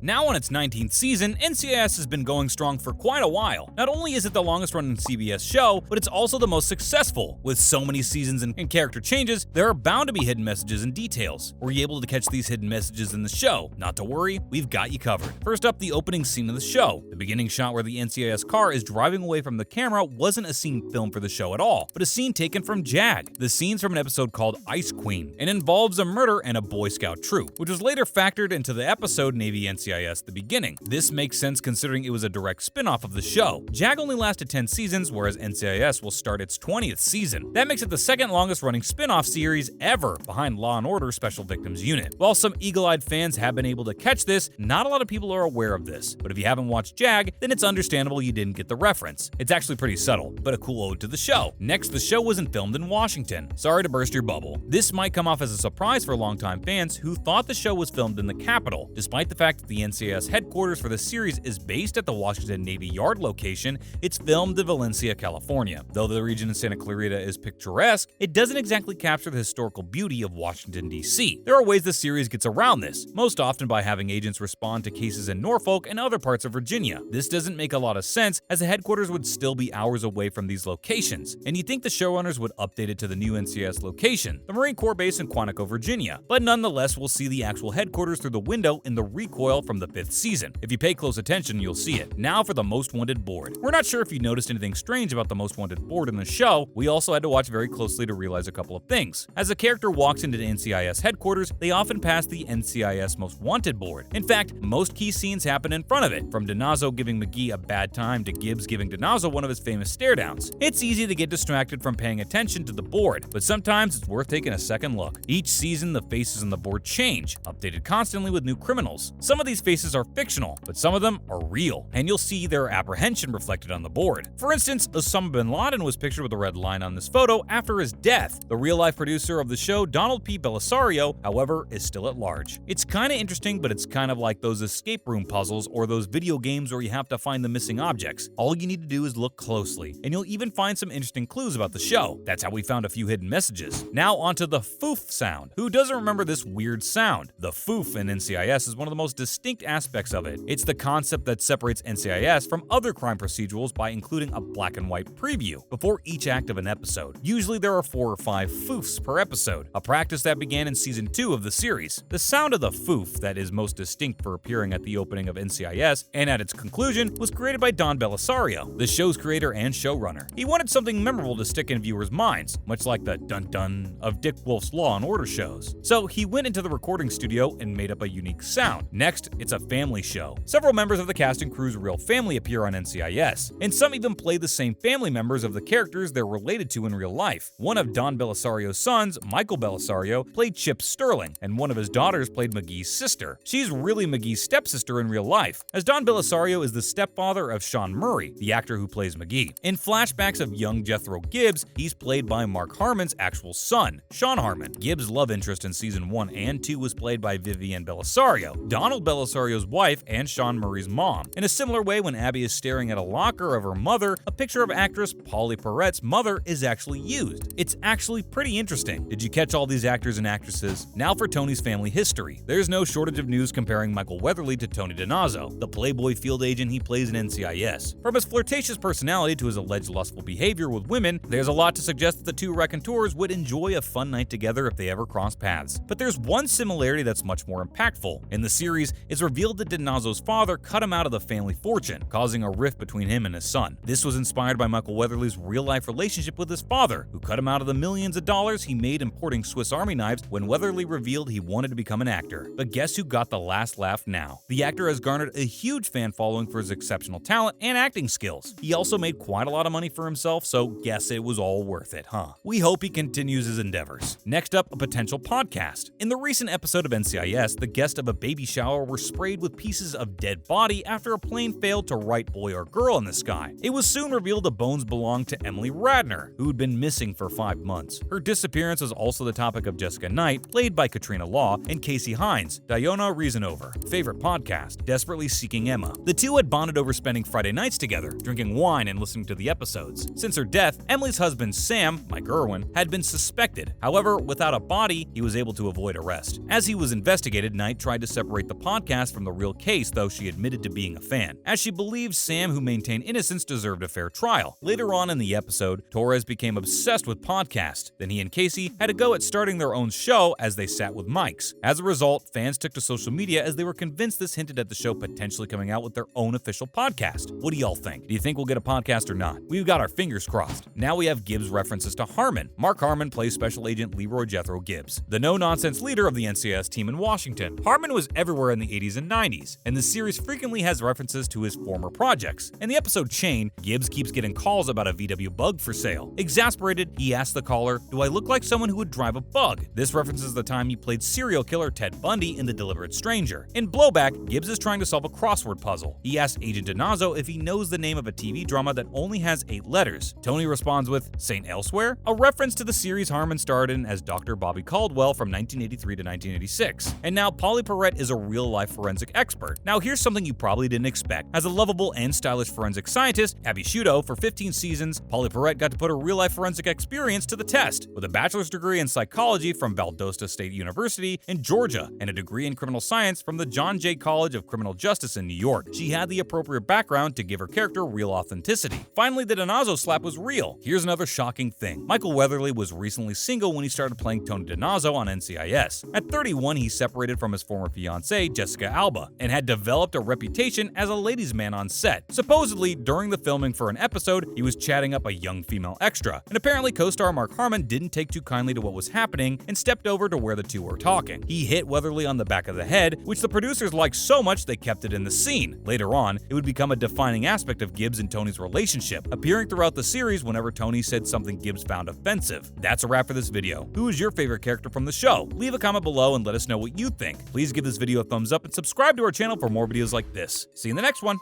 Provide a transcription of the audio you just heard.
Now on its 19th season, NCIS has been going strong for quite a while. Not only is it the longest running CBS show, but it's also the most successful. With so many seasons and character changes, there are bound to be hidden messages and details. Were you able to catch these hidden messages in the show? Not to worry, we've got you covered. First up, the opening scene of the show. The beginning shot where the NCIS car is driving away from the camera wasn't a scene filmed for the show at all, but a scene taken from JAG. The scene's from an episode called Ice Queen and involves a murder and a Boy Scout troop, which was later factored into the episode Navy NCIS The Beginning. This makes sense considering it was a direct spin-off of the show. JAG only lasted 10 seasons, whereas NCIS will start its 20th season. That makes it the second longest running spin-off series ever, behind Law & Order Special Victims Unit. While some eagle-eyed fans have been able to catch this, not a lot of people are aware of this. But if you haven't watched JAG, then it's understandable you didn't get the reference. It's actually pretty subtle, but a cool ode to the show. Next, the show wasn't filmed in Washington. Sorry to burst your bubble. This might come off as a surprise for longtime fans who thought the show was filmed in the Capitol. Despite the fact that the NCIS headquarters for the series is based at the Washington Navy Yard location, it's filmed in Valencia, California. Though the region in Santa Clarita is picturesque, it doesn't exactly capture the historical beauty of Washington, D.C. There are ways the series gets around this, most often by having agents respond to cases in Norfolk and other parts of Virginia. This doesn't make a lot of sense, as the headquarters would still be hours away from these locations, and you'd think the showrunners would update it to the new NCIS location, the Marine Corps base in Quantico, Virginia. But nonetheless, we'll see the actual headquarters through the window in the recoil from the 5th season. If you pay close attention, you'll see it. Now for the Most Wanted board. We're not sure if you noticed anything strange about the Most Wanted board in the show. We also had to watch very closely to realize a couple of things. As a character walks into the NCIS headquarters, they often pass the NCIS Most Wanted board. In fact, most key scenes happen in front of it, from DiNazzo giving McGee a bad time to Gibbs giving DiNazzo one of his famous stare downs. It's easy to get distracted from paying attention to the board, but sometimes it's worth taking a second look. Each season, the faces on the board change, updated constantly with new criminals. Some of these faces are fictional, but some of them are real, and you'll see their apprehension reflected on the board. For instance, Osama bin Laden was pictured with a red line on this photo after his death. The real-life producer of the show, Donald P. Belisario, however, is still at large. It's kinda interesting, but it's kind of like those escape room puzzles or those video games where you have to find the missing objects. All you need to do is look closely, and you'll even find some interesting clues about the show. That's how we found a few hidden messages. Now onto the foof sound. Who doesn't remember this weird sound? The foof in NCIS is one of the most distinct aspects of it. It's the concept that separates NCIS from other crime procedurals by including a black and white preview before each act of an episode. Usually there are 4 or 5 foofs per episode, a practice that began in season 2 of the series. The sound of the foof that is most distinct for appearing at the opening of NCIS and at its conclusion was created by Don Belisario, the show's creator and showrunner. He wanted something memorable to stick in viewers' minds, much like the dun-dun of Dick Wolf's Law & Order shows. So he went into the recording studio and made up a unique sound. Next, it's a family show. Several members of the cast and crew's real family appear on NCIS, and some even play the same family members of the characters they're related to in real life. One of Don Belisario's sons, Michael Belisario, played Chip Sterling, and one of his daughters played McGee's sister. She's really McGee's stepsister in real life, as Don Belisario is the stepfather of Sean Murray, the actor who plays McGee. In flashbacks of young Jethro Gibbs, he's played by Mark Harmon's actual son, Sean Harmon. Gibbs' love interest in season 1 and 2 was played by Vivienne Belisario, Donald Belisario's wife and Sean Murray's mom. In a similar way, when Abby is staring at a locker of her mother, a picture of actress Polly Perrette's mother is actually used. It's actually pretty interesting. Did you catch all these actors and actresses? Now for Tony's family history. There's no shortage of news comparing Michael Weatherly to Tony DiNazzo, the Playboy field agent he plays in NCIS. From his flirtatious personality to his alleged lustful behavior with women, there's a lot to suggest that the two raconteurs would enjoy a fun night together if they ever cross paths. But there's one similarity that's much more impactful. In the series, it's revealed that DiNazzo's father cut him out of the family fortune, causing a rift between him and his son. This was inspired by Michael Weatherly's real-life relationship with his father, who cut him out of the millions of dollars he made importing Swiss Army knives when Weatherly revealed he wanted to become an actor. But guess who got the last laugh now? The actor has garnered a huge fan following for his exceptional talent and acting skills. He also made quite a lot of money for himself, so guess it was all worth it, huh? We hope he continues his endeavors. Next up, a potential podcast. In the recent episode of NCIS, the guests of a baby shower were sprayed with pieces of dead body after a plane failed to write boy or girl in the sky. It was soon revealed the bones belonged to Emily Radner, who had been missing for 5 months. Her disappearance was also the topic of Jessica Knight, played by Katrina Law, and Casey Hines, Diona Reasonover, favorite podcast, Desperately Seeking Emma. The two had bonded over spending Friday nights together, drinking wine and listening to the episodes. Since her death, Emily's husband Sam, Mike Irwin, had been suspected. However, without a body, he was able to avoid arrest. As he was investigated, Knight tried to separate the podcast podcast from the real case, though she admitted to being a fan, as she believed Sam, who maintained innocence, deserved a fair trial. Later on in the episode, Torres became obsessed with podcasts. Then he and Casey had a go at starting their own show as they sat with mics. As a result, fans took to social media as they were convinced this hinted at the show potentially coming out with their own official podcast. What do y'all think? Do you think we'll get a podcast or not? We've got our fingers crossed. Now we have Gibbs references to Harmon. Mark Harmon plays Special Agent Leroy Jethro Gibbs, the no-nonsense leader of the NCIS team in Washington. Harmon was everywhere in the 80s and 90s, and the series frequently has references to his former projects. In the episode Chain, Gibbs keeps getting calls about a VW bug for sale. Exasperated, he asks the caller, "Do I look like someone who would drive a bug?" This references the time he played serial killer Ted Bundy in The Deliberate Stranger. In Blowback, Gibbs is trying to solve a crossword puzzle. He asks Agent Donazo if he knows the name of a TV drama that only has 8 letters. Tony responds with St. Elsewhere, a reference to the series Harmon starred in as Dr. Bobby Caldwell from 1983 to 1986. And now Polly Perrette is a real-life forensic expert. Now here's something you probably didn't expect. As a lovable and stylish forensic scientist, Abby Sciuto, for 15 seasons, Polly Perrette got to put her real-life forensic experience to the test, with a bachelor's degree in psychology from Valdosta State University in Georgia and a degree in criminal science from the John Jay College of Criminal Justice in New York. She had the appropriate background to give her character real authenticity. Finally, the Donazo slap was real. Here's another shocking thing. Michael Weatherly was recently single when he started playing Tony Donazo on NCIS. At 31, he separated from his former fiancée, Jessica Alba, and had developed a reputation as a ladies' man on set. Supposedly, during the filming for an episode, he was chatting up a young female extra, and apparently co-star Mark Harmon didn't take too kindly to what was happening and stepped over to where the two were talking. He hit Weatherly on the back of the head, which the producers liked so much they kept it in the scene. Later on, it would become a defining aspect of Gibbs and Tony's relationship, appearing throughout the series whenever Tony said something Gibbs found offensive. That's a wrap for this video. Who is your favorite character from the show? Leave a comment below and let us know what you think. Please give this video a thumbs up and subscribe to our channel for more videos like this. See you in the next one.